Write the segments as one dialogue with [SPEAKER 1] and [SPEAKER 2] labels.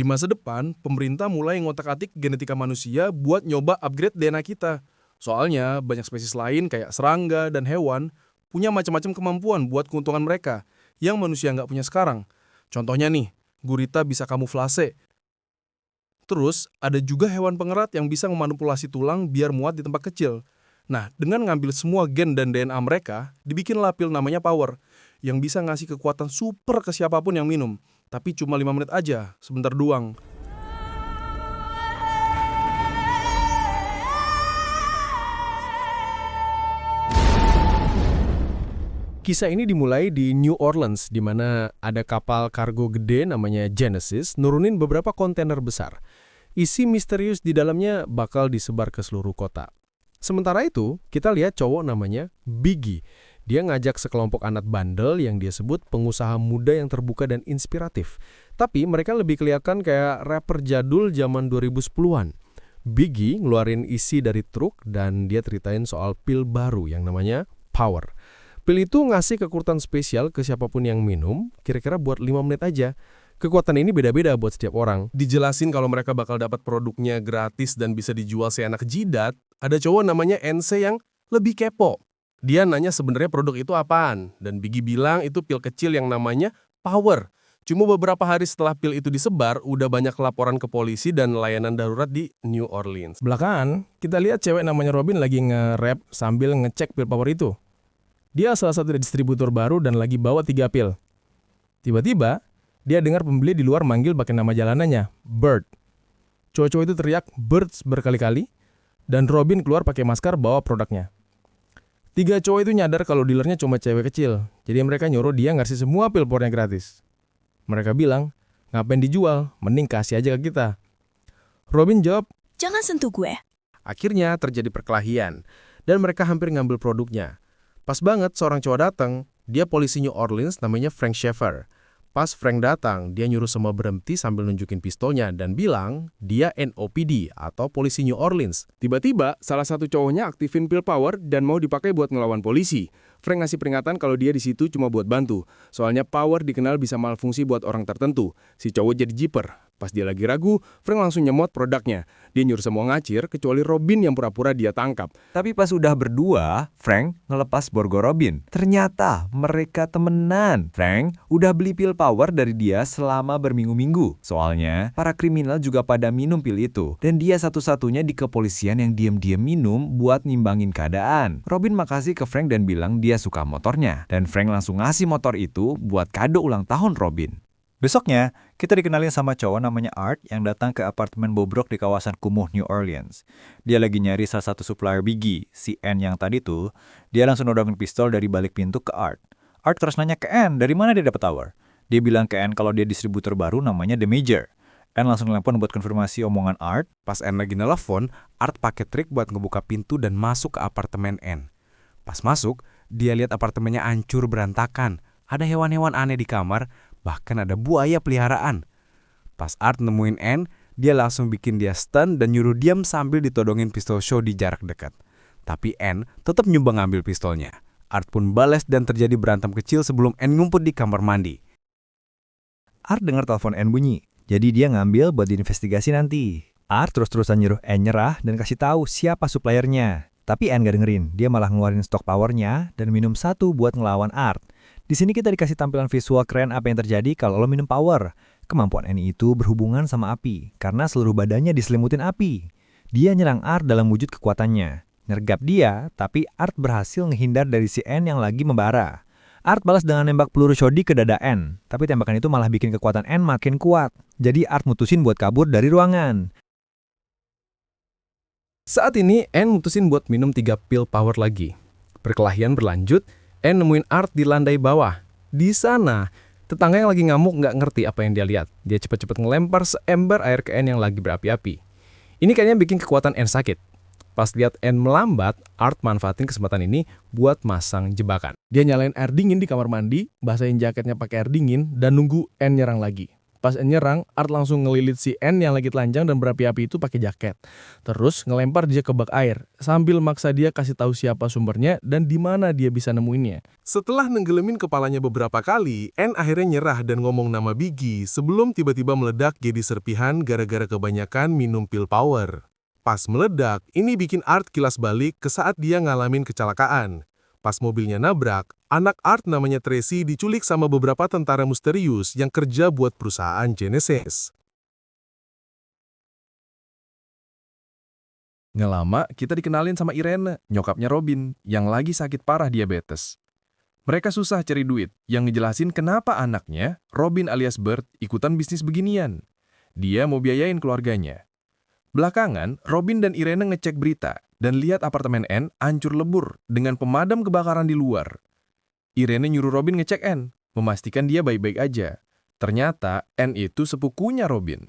[SPEAKER 1] Di masa depan, pemerintah mulai ngotak-atik genetika manusia buat nyoba upgrade DNA kita. Soalnya banyak spesies lain kayak serangga dan hewan punya macam-macam kemampuan buat keuntungan mereka yang manusia nggak punya sekarang. Contohnya nih, gurita bisa kamuflase. Terus, ada juga hewan pengerat yang bisa memanipulasi tulang biar muat di tempat kecil. Nah, dengan ngambil semua gen dan DNA mereka, dibikinlah pil namanya Power, yang bisa ngasih kekuatan super ke siapapun yang minum. Tapi cuma 5 menit aja, sebentar doang. Kisah ini dimulai di New Orleans, di mana ada kapal kargo gede namanya Genesis nurunin beberapa kontainer besar. Isi misterius di dalamnya bakal disebar ke seluruh kota. Sementara itu, kita lihat cowok namanya Biggie. Dia ngajak sekelompok anak bandel yang dia sebut pengusaha muda yang terbuka dan inspiratif. Tapi mereka lebih kelihatan kayak rapper jadul zaman 2010-an. Biggie ngeluarin isi dari truk dan dia ceritain soal pil baru yang namanya Power. Pil itu ngasih kekuatan spesial ke siapapun yang minum, kira-kira buat 5 menit aja. Kekuatan ini beda-beda buat setiap orang. Dijelasin kalau mereka bakal dapat produknya gratis dan bisa dijual seenak jidat, ada cowok namanya NC yang lebih kepo. Dia nanya sebenarnya produk itu apaan, dan Biggie bilang itu pil kecil yang namanya Power. Cuma beberapa hari setelah pil itu disebar, udah banyak laporan ke polisi dan layanan darurat di New Orleans. Belakangan, kita lihat cewek namanya Robin lagi nge-rap sambil ngecek pil Power itu. Dia salah satu distributor baru dan lagi bawa 3 pil. Tiba-tiba, dia dengar pembeli di luar manggil pakai nama jalanannya, Bird. Cowok-cowok itu teriak Birds berkali-kali, dan Robin keluar pakai masker bawa produknya. 3 cowok itu nyadar kalau dealernya cuma cewek kecil, jadi mereka nyuruh dia ngasih semua pil Powernya gratis. Mereka bilang, ngapain dijual, mending kasih aja ke kita. Robin jawab,
[SPEAKER 2] jangan sentuh gue.
[SPEAKER 1] Akhirnya terjadi perkelahian, dan mereka hampir ngambil produknya. Pas banget seorang cowok datang, dia polisi New Orleans namanya Frank Schaeffer. Pas Frank datang, dia nyuruh semua berhenti sambil nunjukin pistolnya dan bilang dia NOPD atau polisi New Orleans. Tiba-tiba, salah satu cowoknya aktifin pil Power dan mau dipakai buat ngelawan polisi. Frank ngasih peringatan kalau dia di situ cuma buat bantu. Soalnya Power dikenal bisa malfungsi buat orang tertentu. Si cowok jadi jiper. Pas dia lagi ragu, Frank langsung nyemot produknya. Dia nyuruh semua ngacir, kecuali Robin yang pura-pura dia tangkap.
[SPEAKER 3] Tapi pas udah berdua, Frank ngelepas borgo Robin. Ternyata mereka temenan. Frank udah beli pil Power dari dia selama berminggu-minggu. Soalnya, para kriminal juga pada minum pil itu. Dan dia satu-satunya di kepolisian yang diam-diam minum buat nimbangin keadaan. Robin makasih ke Frank dan bilang dia suka motornya. Dan Frank langsung ngasih motor itu buat kado ulang tahun Robin.
[SPEAKER 4] Besoknya, kita dikenalin sama cowok namanya Art yang datang ke apartemen bobrok di kawasan kumuh New Orleans. Dia lagi nyari salah satu supplier Biggie, si N yang tadi tuh. Dia langsung nodongin pistol dari balik pintu ke Art. Art terus nanya ke N, dari mana dia dapat Power? Dia bilang ke N kalau dia distributor baru namanya The Major. N langsung nelpon buat konfirmasi omongan Art.
[SPEAKER 1] Pas N lagi nelfon, Art pakai trik buat ngebuka pintu dan masuk ke apartemen N. Pas masuk, dia lihat apartemennya hancur berantakan. Ada hewan-hewan aneh di kamar, bahkan ada buaya peliharaan. Pas Art nemuin N, dia langsung bikin dia stun dan nyuruh diam sambil ditodongin pistol show di jarak dekat. Tapi N tetap nyoba ngambil pistolnya. Art pun balas dan terjadi berantem kecil sebelum N ngumpet di kamar mandi.
[SPEAKER 4] Art dengar telepon N bunyi, jadi dia ngambil buat diinvestigasi nanti. Art terus-terusan nyuruh N nyerah dan kasih tahu siapa suppliernya. Tapi N gak dengerin, dia malah ngeluarin stok Powernya dan minum satu buat ngelawan Art. Di sini kita dikasih tampilan visual keren apa yang terjadi kalau lo minum Power. Kemampuan N itu berhubungan sama api, karena seluruh badannya diselimutin api. Dia nyerang Art dalam wujud kekuatannya. Nyergap dia, tapi Art berhasil menghindar dari si N yang lagi membara. Art balas dengan nembak peluru shotgun ke dada N, tapi tembakan itu malah bikin kekuatan N makin kuat. Jadi Art mutusin buat kabur dari ruangan.
[SPEAKER 1] Saat ini, N mutusin buat minum 3 pil Power lagi. Perkelahian berlanjut, N nemuin Art di lantai bawah. Di sana, tetangga yang lagi ngamuk nggak ngerti apa yang dia lihat. Dia cepet-cepet ngelempar seember air ke N yang lagi berapi-api. Ini kayaknya bikin kekuatan N sakit. Pas lihat N melambat, Art manfaatin kesempatan ini buat masang jebakan. Dia nyalain air dingin di kamar mandi, basahin jaketnya pakai air dingin, dan nunggu N nyerang lagi. Pas Anne nyerang, Art langsung ngelilit si Anne yang lagi telanjang dan berapi-api itu pakai jaket. Terus ngelempar dia ke bak air, sambil maksa dia kasih tahu siapa sumbernya dan di mana dia bisa nemuinnya. Setelah nenggelemin kepalanya beberapa kali, Anne akhirnya nyerah dan ngomong nama Biggie sebelum tiba-tiba meledak jadi serpihan gara-gara kebanyakan minum pil power. Pas meledak, ini bikin Art kilas balik ke saat dia ngalamin kecelakaan. Pas mobilnya nabrak, anak Art namanya Tracy diculik sama beberapa tentara misterius yang kerja buat perusahaan Genesis.
[SPEAKER 2] Nggak lama, kita dikenalin sama Irene, nyokapnya Robin, yang lagi sakit parah diabetes. Mereka susah cari duit, yang ngejelasin kenapa anaknya, Robin alias Bert, ikutan bisnis beginian. Dia mau biayain keluarganya. Belakangan, Robin dan Irene ngecek berita dan lihat apartemen Anne hancur lebur dengan pemadam kebakaran di luar. Irene nyuruh Robin ngecek Anne, memastikan dia baik-baik aja. Ternyata Anne itu sepupunya Robin.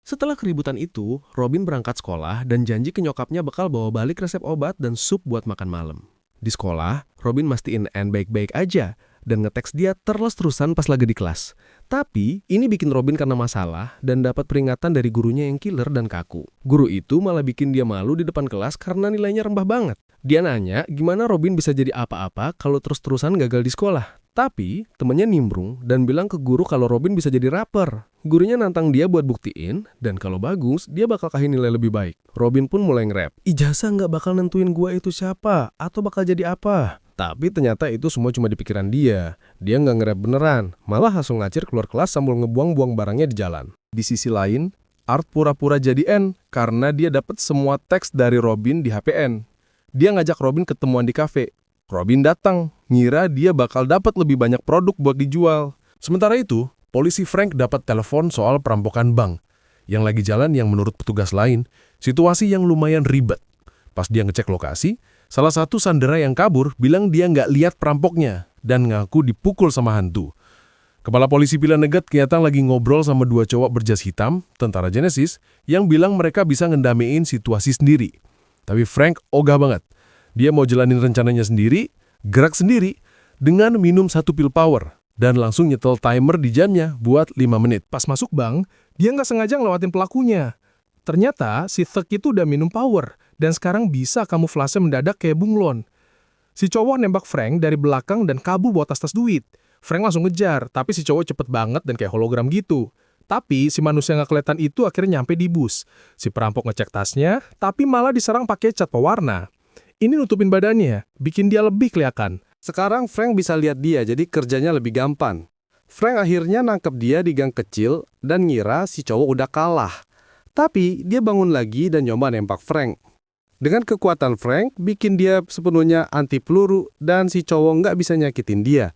[SPEAKER 1] Setelah keributan itu, Robin berangkat sekolah dan janji ke nyokapnya bakal bawa balik resep obat dan sup buat makan malam. Di sekolah, Robin mastiin Anne baik-baik aja dan ngeteks dia terus-terusan pas lagi di kelas. Tapi, ini bikin Robin karena masalah dan dapat peringatan dari gurunya yang killer dan kaku. Guru itu malah bikin dia malu di depan kelas karena nilainya rendah banget. Dia nanya gimana Robin bisa jadi apa-apa kalau terus-terusan gagal di sekolah. Tapi, temennya nimbrung dan bilang ke guru kalau Robin bisa jadi rapper. Gurunya nantang dia buat buktiin, dan kalau bagus, dia bakal kasih nilai lebih baik. Robin pun mulai nge-rap. Ijazah nggak bakal nentuin gua itu siapa, atau bakal jadi apa. Tapi ternyata itu semua cuma di pikiran dia. Dia nggak nge-rap beneran, malah langsung ngacir keluar kelas sambil ngebuang-buang barangnya di jalan. Di sisi lain, Art pura-pura jadi N karena dia dapat semua teks dari Robin di HP N. Dia ngajak Robin ketemuan di kafe. Robin datang, ngira dia bakal dapat lebih banyak produk buat dijual. Sementara itu, polisi Frank dapat telepon soal perampokan bank yang lagi jalan yang menurut petugas lain, situasi yang lumayan ribet. Pas dia ngecek lokasi, salah satu sandera yang kabur bilang dia nggak lihat perampoknya dan ngaku dipukul sama hantu. Kepala polisi Pila Negat kelihatan lagi ngobrol sama dua cowok berjas hitam, tentara Genesis, yang bilang mereka bisa ngendamein situasi sendiri. Tapi Frank ogah banget. Dia mau jalanin rencananya sendiri, gerak sendiri, dengan minum 1 pil power, dan langsung nyetel timer di jamnya buat 5 menit. Pas masuk bank, dia nggak sengaja ngelewatin pelakunya. Ternyata si Thug itu udah minum power, dan sekarang bisa kamuflase mendadak kayak bunglon. Si cowok nembak Frank dari belakang dan kabur bawa tas-tas duit. Frank langsung ngejar, tapi si cowok cepet banget dan kayak hologram gitu. Tapi si manusia nggak kelihatan itu akhirnya nyampe di bus. Si perampok ngecek tasnya, tapi malah diserang pakai cat pewarna. Ini nutupin badannya, bikin dia lebih kelihatan. Sekarang Frank bisa lihat dia, jadi kerjanya lebih gampang. Frank akhirnya nangkep dia di gang kecil dan ngira si cowok udah kalah. Tapi dia bangun lagi dan nyoba nembak Frank. Dengan kekuatan Frank, bikin dia sepenuhnya anti peluru dan si cowok nggak bisa nyakitin dia.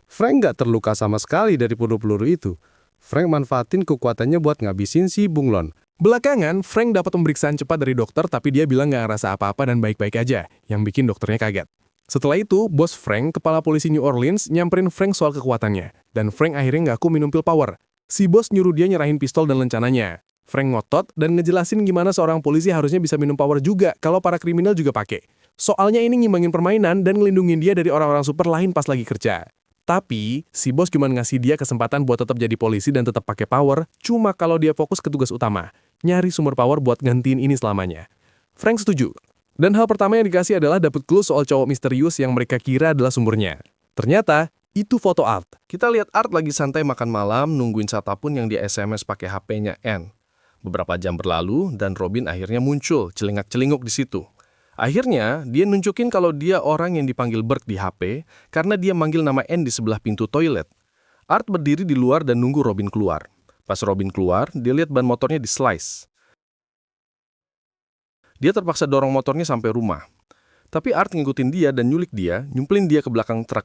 [SPEAKER 1] Frank nggak terluka sama sekali dari peluru-peluru itu. Frank manfaatin kekuatannya buat ngabisin si bunglon. Belakangan, Frank dapat pemeriksaan cepat dari dokter, tapi dia bilang nggak ngerasa apa-apa dan baik-baik aja, yang bikin dokternya kaget. Setelah itu, bos Frank, kepala polisi New Orleans, nyamperin Frank soal kekuatannya, dan Frank akhirnya ngaku minum pil power. Si bos nyuruh dia nyerahin pistol dan lencananya. Frank ngotot dan ngejelasin gimana seorang polisi harusnya bisa minum power juga kalau para kriminal juga pakai. Soalnya ini ngimbangin permainan dan ngelindungin dia dari orang-orang super lain pas lagi kerja. Tapi, si bos cuma ngasih dia kesempatan buat tetap jadi polisi dan tetap pakai power, cuma kalau dia fokus ke tugas utama, nyari sumber power buat gantiin ini selamanya. Frank setuju. Dan hal pertama yang dikasih adalah dapet clue soal cowok misterius yang mereka kira adalah sumbernya. Ternyata, itu foto Art. Kita lihat Art lagi santai makan malam, nungguin siapapun yang dia SMS pakai HP-nya Anne. Beberapa jam berlalu, dan Robin akhirnya muncul, celingak-celinguk di situ. Akhirnya, dia nunjukin kalau dia orang yang dipanggil Bert di HP karena dia manggil nama Anne di sebelah pintu toilet. Art berdiri di luar dan nunggu Robin keluar. Pas Robin keluar, dia lihat ban motornya di-slice. Dia terpaksa dorong motornya sampai rumah. Tapi Art ngikutin dia dan nyulik dia, nyumplin dia ke belakang truk.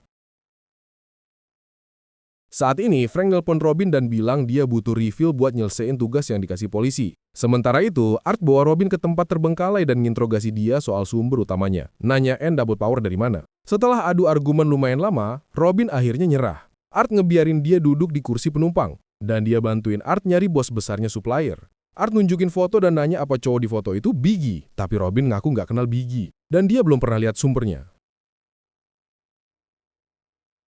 [SPEAKER 1] Saat ini, Frank nelpon Robin dan bilang dia butuh refill buat nyelesain tugas yang dikasih polisi. Sementara itu, Art bawa Robin ke tempat terbengkalai dan nginterogasi dia soal sumber utamanya. Nanya Anne dapat power dari mana. Setelah adu argumen lumayan lama, Robin akhirnya nyerah. Art ngebiarin dia duduk di kursi penumpang. Dan dia bantuin Art nyari bos besarnya supplier. Art nunjukin foto dan nanya apa cowok di foto itu Biggie. Tapi Robin ngaku nggak kenal Biggie. Dan dia belum pernah lihat sumbernya.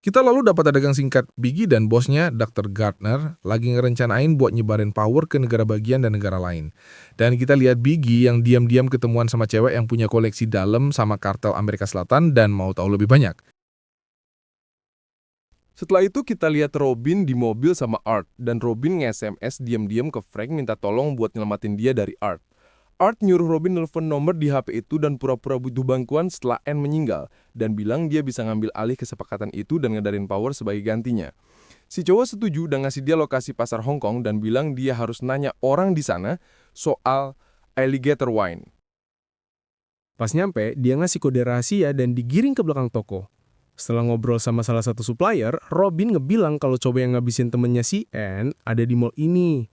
[SPEAKER 5] Kita lalu dapat adegan singkat Biggie dan bosnya, Dr. Gardner, lagi ngerencanain buat nyebarin power ke negara bagian dan negara lain. Dan kita lihat Biggie yang diam-diam ketemuan sama cewek yang punya koleksi dalam sama kartel Amerika Selatan dan mau tahu lebih banyak.
[SPEAKER 6] Setelah itu kita lihat Robin di mobil sama Art, dan Robin nge-SMS diam-diam ke Frank minta tolong buat nyelamatin dia dari Art. Art nyuruh Robin nelfon nomor di HP itu dan pura-pura butuh bantuan setelah Anne meninggal, dan bilang dia bisa ngambil alih kesepakatan itu dan ngedarin power sebagai gantinya. Si cowok setuju dan ngasih dia lokasi pasar Hong Kong dan bilang dia harus nanya orang di sana soal alligator wine.
[SPEAKER 1] Pas nyampe, dia ngasih kode rahasia dan digiring ke belakang toko. Setelah ngobrol sama salah satu supplier, Robin ngebilang kalau cowok yang ngabisin temennya si Anne ada di mall ini.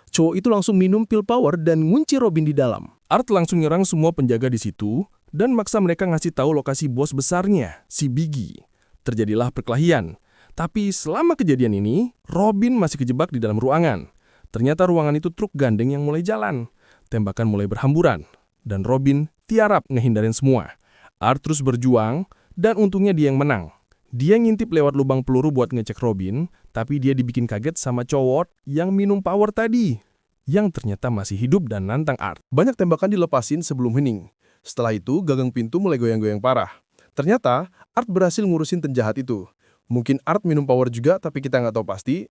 [SPEAKER 1] Cowok itu langsung minum pil power dan ngunci Robin di dalam.
[SPEAKER 6] Art langsung nyerang semua penjaga di situ dan maksa mereka ngasih tahu lokasi bos besarnya, si Biggie. Terjadilah perkelahian. Tapi selama kejadian ini, Robin masih kejebak di dalam ruangan. Ternyata ruangan itu truk gandeng yang mulai jalan. Tembakan mulai berhamburan. Dan Robin tiarap ngehindarin semua. Art terus berjuang dan untungnya dia yang menang. Dia ngintip lewat lubang peluru buat ngecek Robin, tapi dia dibikin kaget sama cowok yang minum power tadi, yang ternyata masih hidup dan nantang Art.
[SPEAKER 5] Banyak tembakan dilepasin sebelum hening. Setelah itu, gagang pintu mulai goyang-goyang parah. Ternyata, Art berhasil ngurusin penjahat itu. Mungkin Art minum power juga, tapi kita nggak tahu pasti.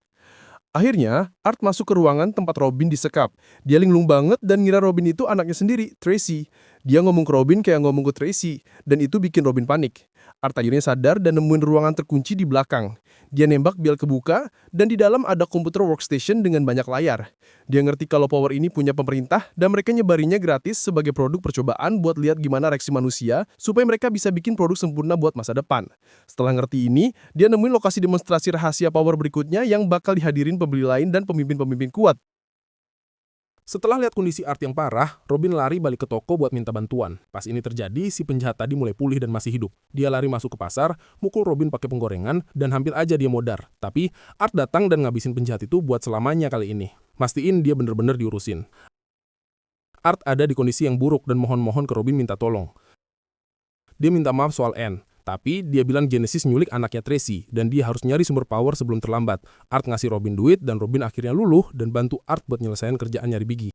[SPEAKER 5] Akhirnya, Art masuk ke ruangan tempat Robin disekap. Dia linglung banget dan ngira Robin itu anaknya sendiri, Tracy. Dia ngomong ke Robin kayak ngomong ke Tracy, dan itu bikin Robin panik. Art akhirnya sadar dan nemuin ruangan terkunci di belakang. Dia nembak bel kebuka, dan di dalam ada komputer workstation dengan banyak layar. Dia ngerti kalau power ini punya pemerintah, dan mereka nyebarinnya gratis sebagai produk percobaan buat lihat gimana reaksi manusia, supaya mereka bisa bikin produk sempurna buat masa depan. Setelah ngerti ini, dia nemuin lokasi demonstrasi rahasia power berikutnya yang bakal dihadirin pembeli lain dan pemimpin-pemimpin kuat.
[SPEAKER 6] Setelah lihat kondisi Art yang parah, Robin lari balik ke toko buat minta bantuan. Pas ini terjadi, si penjahat tadi mulai pulih dan masih hidup. Dia lari masuk ke pasar, mukul Robin pakai penggorengan, dan hampir aja dia modar. Tapi Art datang dan ngabisin penjahat itu buat selamanya kali ini. Mastiin dia bener-bener diurusin. Art ada di kondisi yang buruk dan mohon-mohon ke Robin minta tolong. Dia minta maaf soal Anne. Tapi dia bilang Genesis nyulik anaknya Tracy dan dia harus nyari sumber power sebelum terlambat. Art ngasih Robin duit dan Robin akhirnya luluh dan bantu Art buat nyelesain kerjaan nyari Biggie.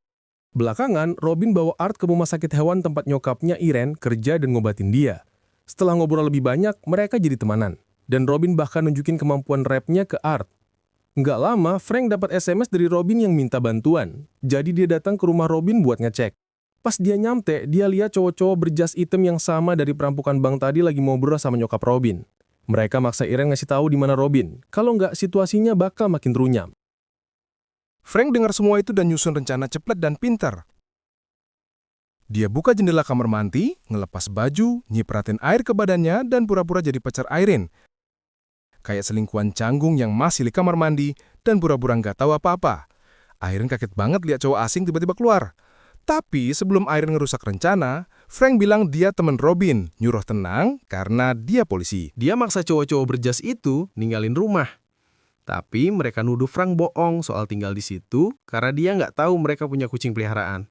[SPEAKER 6] Belakangan, Robin bawa Art ke rumah sakit hewan tempat nyokapnya Irene kerja dan ngobatin dia. Setelah ngobrol lebih banyak, mereka jadi temanan. Dan Robin bahkan nunjukin kemampuan rapnya ke Art. Nggak lama, Frank dapat SMS dari Robin yang minta bantuan. Jadi dia datang ke rumah Robin buat ngecek. Pas dia nyampe, dia lihat cowok-cowok berjas hitam yang sama dari perampokan bank tadi lagi ngobrol sama nyokap Robin. Mereka maksa Irene ngasih tahu di mana Robin. Kalau nggak, situasinya bakal makin runyam.
[SPEAKER 5] Frank dengar semua itu dan nyusun rencana cepat dan pintar. Dia buka jendela kamar mandi, ngelepas baju, nyipratin air ke badannya, dan pura-pura jadi pacar Irene. Kayak selingkuhan canggung yang masih di kamar mandi dan pura-pura nggak tahu apa-apa. Irene kaget banget lihat cowok asing tiba-tiba keluar. Tapi sebelum Irene ngerusak rencana, Frank bilang dia temen Robin, nyuruh tenang karena dia polisi.
[SPEAKER 1] Dia maksa cowok-cowok berjas itu ninggalin rumah. Tapi mereka nuduh Frank bohong soal tinggal di situ karena dia nggak tahu mereka punya kucing peliharaan.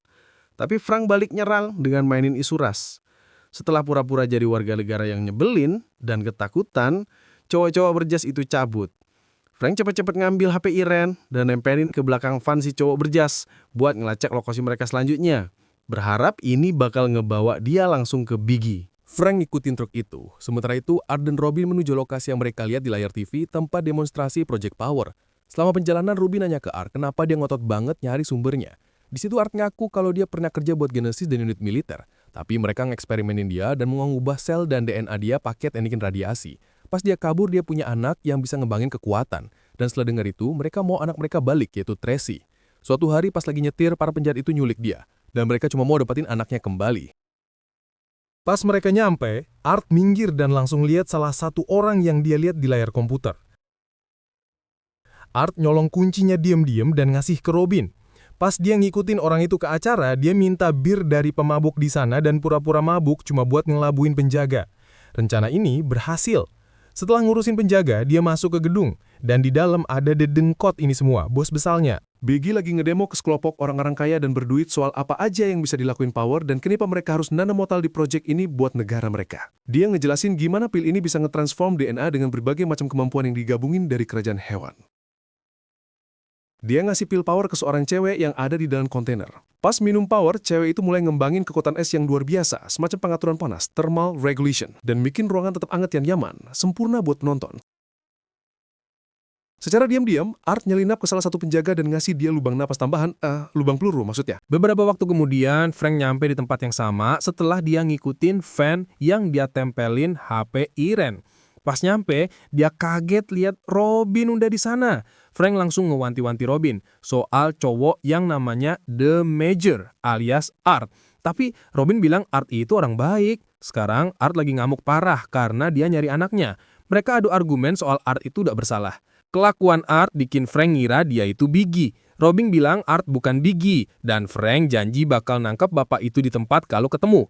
[SPEAKER 1] Tapi Frank balik nyerang dengan mainin isu ras. Setelah pura-pura jadi warga negara yang nyebelin dan ketakutan, cowok-cowok berjas itu cabut. Frank cepat-cepat ngambil HP Irene dan nempelin ke belakang van si cowok berjas buat ngelacak lokasi mereka selanjutnya. Berharap ini bakal ngebawa dia langsung ke Biggie.
[SPEAKER 6] Frank ngikutin truk itu. Sementara itu, Art dan Robin menuju lokasi yang mereka lihat di layar TV tempat demonstrasi Project Power. Selama perjalanan, Robin nanya ke Art kenapa dia ngotot banget nyari sumbernya. Di situ Art ngaku kalau dia pernah kerja buat Genesis dan unit militer. Tapi mereka ngeksperimenin dia dan mengubah sel dan DNA dia pakai teknikin radiasi. Pas dia kabur, dia punya anak yang bisa ngembangin kekuatan. Dan setelah dengar itu, mereka mau anak mereka balik, yaitu Tracy. Suatu hari pas lagi nyetir, para penjahat itu nyulik dia. Dan mereka cuma mau dapetin anaknya kembali.
[SPEAKER 1] Pas mereka nyampe, Art minggir dan langsung lihat salah satu orang yang dia lihat di layar komputer. Art nyolong kuncinya diam-diam dan ngasih ke Robin. Pas dia ngikutin orang itu ke acara, dia minta bir dari pemabuk di sana dan pura-pura mabuk cuma buat ngelabuin penjaga. Rencana ini berhasil.
[SPEAKER 6] Setelah ngurusin penjaga, dia masuk ke gedung. Dan di dalam ada dedengkot ini semua, bos besalnya.
[SPEAKER 5] Biggie lagi ngedemo ke sekelompok orang-orang kaya dan berduit soal apa aja yang bisa dilakuin Power dan kenapa mereka harus nanam modal di proyek ini buat negara mereka. Dia ngejelasin gimana pil ini bisa ngetransform DNA dengan berbagai macam kemampuan yang digabungin dari kerajaan hewan. Dia ngasih pil Power ke seorang cewek yang ada di dalam kontainer. Pas minum Power, cewek itu mulai ngembangin kekuatan es yang luar biasa, semacam pengaturan panas, thermal regulation, dan bikin ruangan tetap hangat yang nyaman, sempurna buat penonton. Secara diam-diam, Art nyelinap ke salah satu penjaga dan ngasih dia lubang napas tambahan, lubang peluru maksudnya.
[SPEAKER 6] Beberapa waktu kemudian, Frank nyampe di tempat yang sama setelah dia ngikutin fan yang dia tempelin HP Irene. Pas nyampe, dia kaget lihat Robin udah di sana. Frank langsung ngewanti-wanti Robin soal cowok yang namanya The Major alias Art. Tapi Robin bilang Art itu orang baik. Sekarang Art lagi ngamuk parah karena dia nyari anaknya. Mereka adu argumen soal Art itu udah bersalah. Kelakuan Art bikin Frank ngira dia itu Biggie. Robin bilang Art bukan Biggie dan Frank janji bakal nangkep bapak itu di tempat kalau ketemu.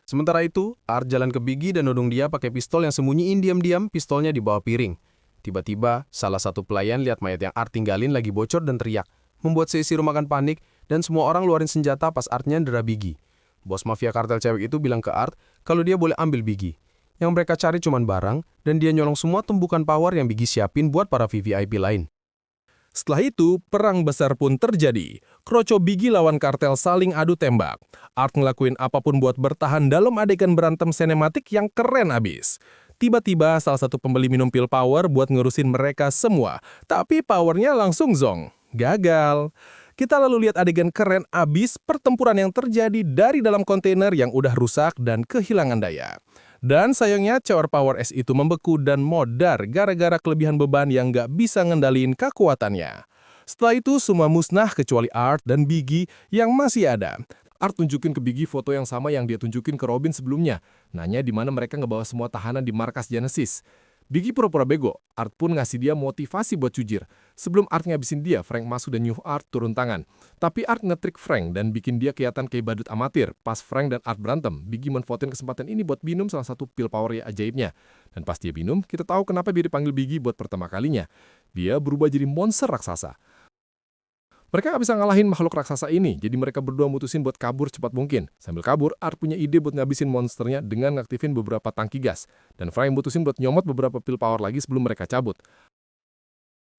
[SPEAKER 1] Sementara itu, Art jalan ke Biggie dan nodong dia pakai pistol yang sembunyiin diam-diam pistolnya di bawah piring. Tiba-tiba, salah satu pelayan lihat mayat yang Art tinggalin lagi bocor dan teriak, membuat seisi rumah makan panik dan semua orang luarin senjata pas Art nyandera Biggie. Bos mafia kartel cewek itu bilang ke Art kalau dia boleh ambil Biggie. Yang mereka cari cuman barang dan dia nyolong semua tumbukan Power yang Biggie siapin buat para VVIP lain.
[SPEAKER 6] Setelah itu, perang besar pun terjadi. Kroco Biggie lawan kartel saling adu tembak. Art ngelakuin apapun buat bertahan dalam adegan berantem sinematik yang keren abis. Tiba-tiba salah satu pembeli minum pil Power buat ngurusin mereka semua. Tapi Powernya langsung zong. Gagal. Kita lalu lihat adegan keren abis pertempuran yang terjadi dari dalam kontainer yang udah rusak dan kehilangan daya. Dan sayangnya Cewar Power S itu membeku dan modar gara-gara kelebihan beban yang nggak bisa ngendaliin kekuatannya. Setelah itu semua musnah kecuali Art dan Biggie yang masih ada. Art tunjukin ke Biggie foto yang sama yang dia tunjukin ke Robin sebelumnya. Nanya di mana mereka ngebawa semua tahanan di markas Genesis. Biggie pura-pura bego. Art pun ngasih dia motivasi buat jujur. Sebelum Art ngabisin dia, Frank masuk dan nyuruh Art turun tangan. Tapi Art ngetrik Frank dan bikin dia kelihatan kayak badut amatir. Pas Frank dan Art berantem, Biggie manfaatin kesempatan ini buat minum salah satu pil Power yang ajaibnya. Dan pas dia minum, kita tahu kenapa dia dipanggil Biggie buat pertama kalinya. Dia berubah jadi monster raksasa. Mereka gak bisa ngalahin makhluk raksasa ini, jadi mereka berdua mutusin buat kabur cepat mungkin. Sambil kabur, Art punya ide buat ngabisin monsternya dengan ngaktifin beberapa tangki gas. Dan Frank mutusin buat nyomot beberapa pil Power lagi sebelum mereka cabut.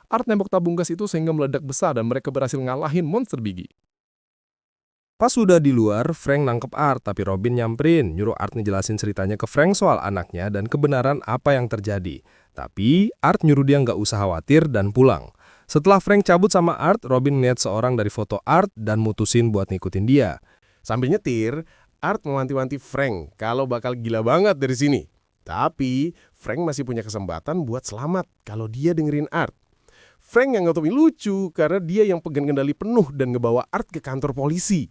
[SPEAKER 6] Art nembok tabung gas itu sehingga meledak besar dan mereka berhasil ngalahin monster Biggie. Pas sudah di luar, Frank nangkep Art, tapi Robin nyamperin, nyuruh Art ngejelasin ceritanya ke Frank soal anaknya dan kebenaran apa yang terjadi. Tapi Art nyuruh dia nggak usah khawatir dan pulang. Setelah Frank cabut sama Art, Robin lihat seorang dari foto Art dan mutusin buat ngikutin dia.
[SPEAKER 1] Sambil nyetir, Art mewanti-wanti Frank kalau bakal gila banget dari sini. Tapi, Frank masih punya kesempatan buat selamat kalau dia dengerin Art. Frank yang nganggapin lucu karena dia yang pegang kendali penuh dan ngebawa Art ke kantor polisi.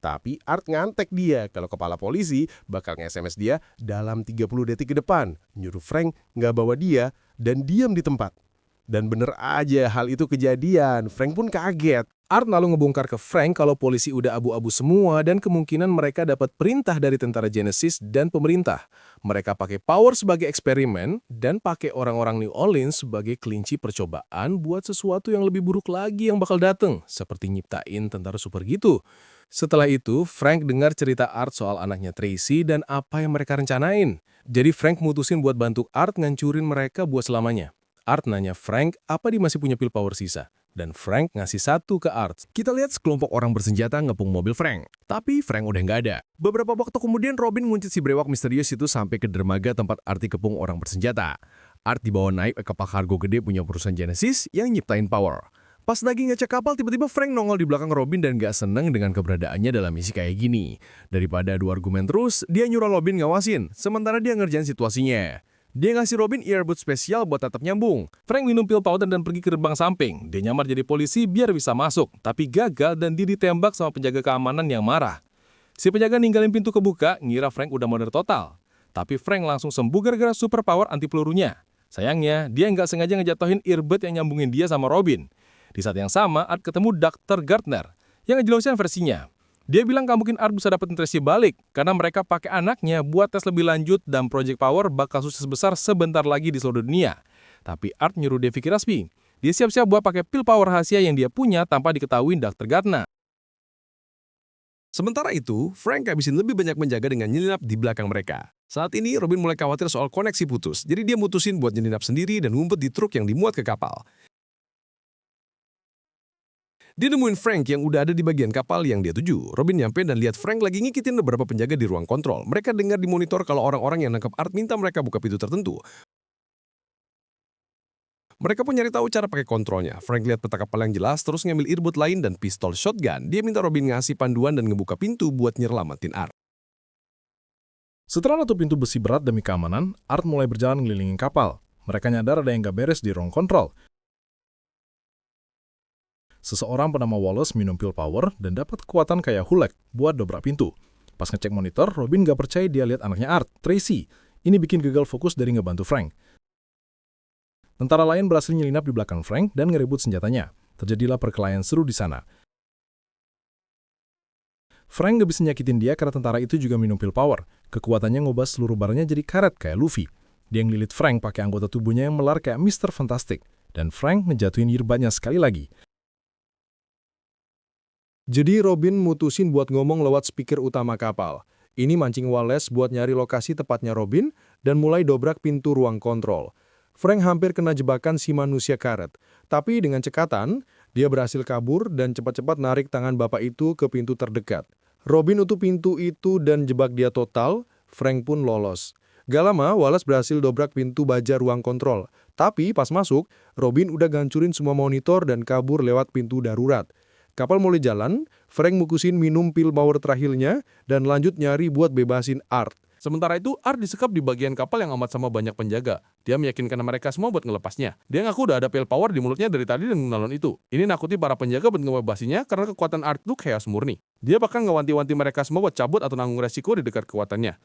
[SPEAKER 1] Tapi Art ngantek dia kalau kepala polisi bakal nge-SMS dia dalam 30 detik ke depan. Nyuruh Frank nggak bawa dia dan diam di tempat. Dan bener aja hal itu kejadian, Frank pun kaget.
[SPEAKER 6] Art lalu ngebongkar ke Frank kalau polisi udah abu-abu semua dan kemungkinan mereka dapat perintah dari tentara Genesis dan pemerintah. Mereka pakai Power sebagai eksperimen dan pakai orang-orang New Orleans sebagai kelinci percobaan buat sesuatu yang lebih buruk lagi yang bakal dateng, seperti nyiptain tentara super gitu. Setelah itu, Frank dengar cerita Art soal anaknya Tracy dan apa yang mereka rencanain. Jadi Frank mutusin buat bantu Art ngancurin mereka buat selamanya. Art nanya Frank apa dia masih punya pil Power sisa. Dan Frank ngasih satu ke Art. Kita lihat sekelompok orang bersenjata ngepung mobil Frank. Tapi Frank udah nggak ada. Beberapa waktu kemudian Robin nguncit si brewok misterius itu sampai ke dermaga tempat Art dikepung orang bersenjata. Art dibawa naik ke kapal kargo gede punya perusahaan Genesis yang nyiptain Power. Pas lagi ngecek kapal, tiba-tiba Frank nongol di belakang Robin dan gak seneng dengan keberadaannya dalam misi kayak gini. Daripada adu argumen terus, dia nyuruh Robin ngawasin, sementara dia ngerjain situasinya. Dia ngasih Robin earbud spesial buat tetap nyambung. Frank minum pil powder dan pergi ke gerbang samping. Dia nyamar jadi polisi biar bisa masuk, tapi gagal dan dia ditembak sama penjaga keamanan yang marah. Si penjaga ninggalin pintu kebuka, ngira Frank udah modern total. Tapi Frank langsung sembuh gara-gara super power anti pelurunya. Sayangnya, dia nggak sengaja ngejatohin earbud yang nyambungin dia sama Robin. Di saat yang sama, Art ketemu Dr. Gardner yang ngejelasin versinya.
[SPEAKER 5] Dia bilang nggak mungkin Art bisa dapetin Tracy balik, karena mereka pakai anaknya buat tes lebih lanjut dan Project Power bakal sukses besar sebentar lagi di seluruh dunia. Tapi Art nyuruh dia Vicky Raspi. Dia siap-siap buat pakai pil power rahasia yang dia punya tanpa diketahui Dr. Gardner.
[SPEAKER 7] Sementara itu, Frank habisin lebih banyak menjaga dengan nyelinap di belakang mereka. Saat ini, Robin mulai khawatir soal koneksi putus, jadi dia mutusin buat nyelinap sendiri dan ngumpet di truk yang dimuat ke kapal. Dia nemuin Frank yang udah ada di bagian kapal yang dia tuju. Robin nyampe dan lihat Frank lagi ngikitin beberapa penjaga di ruang kontrol. Mereka dengar di monitor kalau orang-orang yang nangkap Art minta mereka buka pintu tertentu. Mereka pun nyari tahu cara pakai kontrolnya. Frank lihat peta kapal yang jelas, terus ngambil earbud lain dan pistol shotgun. Dia minta Robin ngasih panduan dan ngebuka pintu buat nyelamatin Art.
[SPEAKER 5] Setelah nutup pintu besi berat demi keamanan, Art mulai berjalan ngelilingin kapal. Mereka nyadar ada yang gak beres di ruang kontrol. Seseorang bernama Wallace minum pil power dan dapat kekuatan kayak Hulk buat dobrak pintu. Pas ngecek monitor, Robin gak percaya dia lihat anaknya Art, Tracy. Ini bikin gagal fokus dari ngebantu Frank. Tentara lain berhasil nyelinap di belakang Frank dan ngerebut senjatanya. Terjadilah perkelahian seru di sana. Frank gak bisa nyakitin dia karena tentara itu juga minum pil power. Kekuatannya ngubah seluruh barangnya jadi karet kayak Luffy. Dia ngelilit Frank pakai anggota tubuhnya yang melar kayak Mr. Fantastic. Dan Frank ngejatuhin earbudnya sekali lagi. Jadi Robin mutusin buat ngomong lewat speaker utama kapal. Ini mancing Wallace buat nyari lokasi tepatnya Robin dan mulai dobrak pintu ruang kontrol. Frank hampir kena jebakan si manusia karet. Tapi dengan cekatan, dia berhasil kabur dan cepat-cepat narik tangan bapak itu ke pintu terdekat. Robin nutup pintu itu dan jebak dia total, Frank pun lolos. Gak lama, Wallace berhasil dobrak pintu baja ruang kontrol. Tapi pas masuk, Robin udah gancurin semua monitor dan kabur lewat pintu darurat. Kapal mulai jalan, Frank mukusin minum pil power terakhirnya dan lanjut nyari buat bebasin Art. Sementara itu, Art disekap di bagian kapal yang amat sama banyak penjaga. Dia meyakinkan mereka semua buat ngelepasnya. Dia ngaku udah ada pil power di mulutnya dari tadi dan ngenalon itu. Ini nakuti para penjaga buat ngebebasinya karena kekuatan Art itu chaos murni. Dia bahkan ngewanti-wanti mereka semua buat cabut atau nanggung resiko di dekat kekuatannya.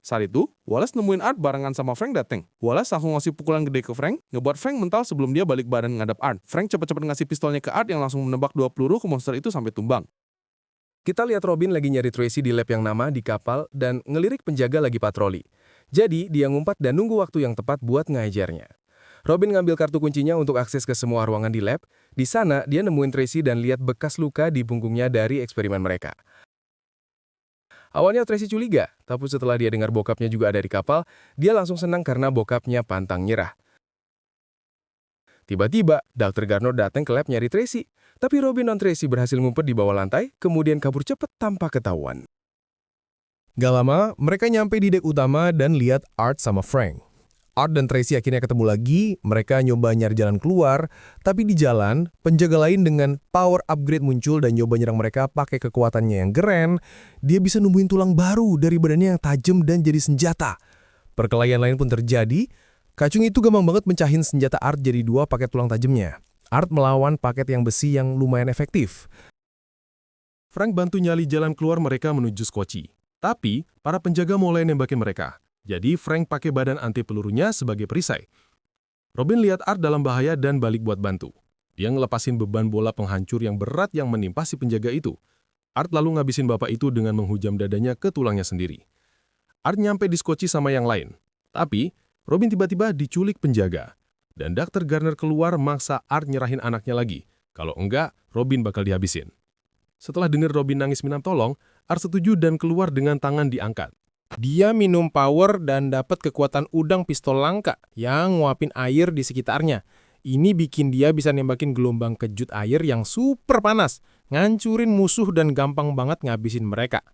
[SPEAKER 5] Saat itu, Wallace nemuin Art barengan sama Frank dateng. Wallace langsung ngasih pukulan gede ke Frank, ngebuat Frank mental sebelum dia balik badan ngadap Art. Frank cepet-cepet ngasih pistolnya ke Art yang langsung menembak 2 peluru ke monster itu sampai tumbang. Kita lihat Robin lagi nyari Tracy di lab yang nama di kapal dan ngelirik penjaga lagi patroli. Jadi, dia ngumpat dan nunggu waktu yang tepat buat ngajarnya. Robin ngambil kartu kuncinya untuk akses ke semua ruangan di lab. Di sana, dia nemuin Tracy dan lihat bekas luka di punggungnya dari eksperimen mereka. Awalnya Tracy curiga, tapi setelah dia dengar bokapnya juga ada di kapal, dia langsung senang karena bokapnya pantang nyerah. Tiba-tiba, Dr. Gardner datang ke lab nyari Tracy, tapi Robin dan Tracy berhasil ngumpet di bawah lantai, kemudian kabur cepat tanpa ketahuan. Gak lama, mereka nyampe di dek utama dan lihat Art sama Frank. Art dan Tracy akhirnya ketemu lagi, mereka nyoba nyari jalan keluar, tapi di jalan, penjaga lain dengan power upgrade muncul dan nyoba nyerang mereka pakai kekuatannya yang keren. Dia bisa numbuhin tulang baru dari badannya yang tajam dan jadi senjata. Perkelahian lain pun terjadi, kacung itu gampang banget mencahin senjata Art jadi 2 paket tulang tajamnya. Art melawan paket yang besi yang lumayan efektif. Frank bantu nyali jalan keluar mereka menuju Skoci. Tapi, para penjaga mulai nembakin mereka. Jadi Frank pakai badan anti pelurunya sebagai perisai. Robin lihat Art dalam bahaya dan balik buat bantu. Dia ngelepasin beban bola penghancur yang berat yang menimpa si penjaga itu. Art lalu ngabisin bapak itu dengan menghujam dadanya ke tulangnya sendiri. Art nyampe di Skoci sama yang lain. Tapi, Robin tiba-tiba diculik penjaga. Dan Dr. Gardner keluar maksa Art nyerahin anaknya lagi. Kalau enggak, Robin bakal dihabisin. Setelah dengar Robin nangis minta tolong, Art setuju dan keluar dengan tangan diangkat. Dia minum power dan dapat kekuatan udang pistol langka yang nguapin air di sekitarnya. Ini bikin dia bisa nembakin gelombang kejut air yang super panas, ngancurin musuh dan gampang banget ngabisin mereka.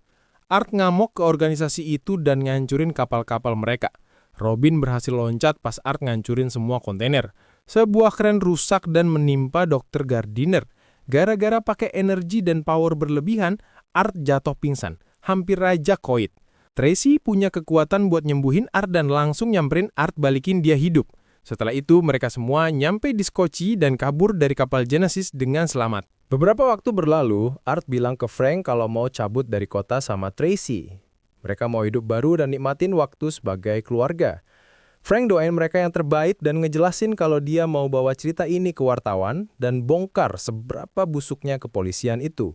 [SPEAKER 5] Art ngamuk ke organisasi itu dan ngancurin kapal-kapal mereka. Robin berhasil loncat pas Art ngancurin semua kontainer. Sebuah kren rusak dan menimpa Dr. Gardner. Gara-gara pakai energi dan power berlebihan, Art jatuh pingsan, hampir aja koit. Tracy punya kekuatan buat nyembuhin Art dan langsung nyamperin Art balikin dia hidup. Setelah itu mereka semua nyampe di Skoci dan kabur dari kapal Genesis dengan selamat. Beberapa waktu berlalu, Art bilang ke Frank kalau mau cabut dari kota sama Tracy. Mereka mau hidup baru dan nikmatin waktu sebagai keluarga. Frank doain mereka yang terbaik dan ngejelasin kalau dia mau bawa cerita ini ke wartawan dan bongkar seberapa busuknya kepolisian itu.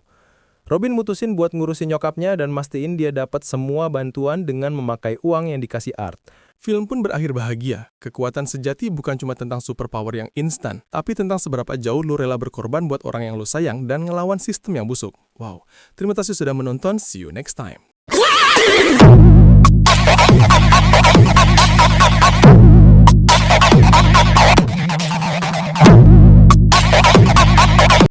[SPEAKER 1] Robin mutusin buat ngurusin nyokapnya dan mastiin dia dapat semua bantuan dengan memakai uang yang dikasih Art.
[SPEAKER 5] Film pun berakhir bahagia. Kekuatan sejati bukan cuma tentang superpower yang instan, tapi tentang seberapa jauh lu rela berkorban buat orang yang lu sayang dan ngelawan sistem yang busuk. Wow, terima kasih sudah menonton. See you next time.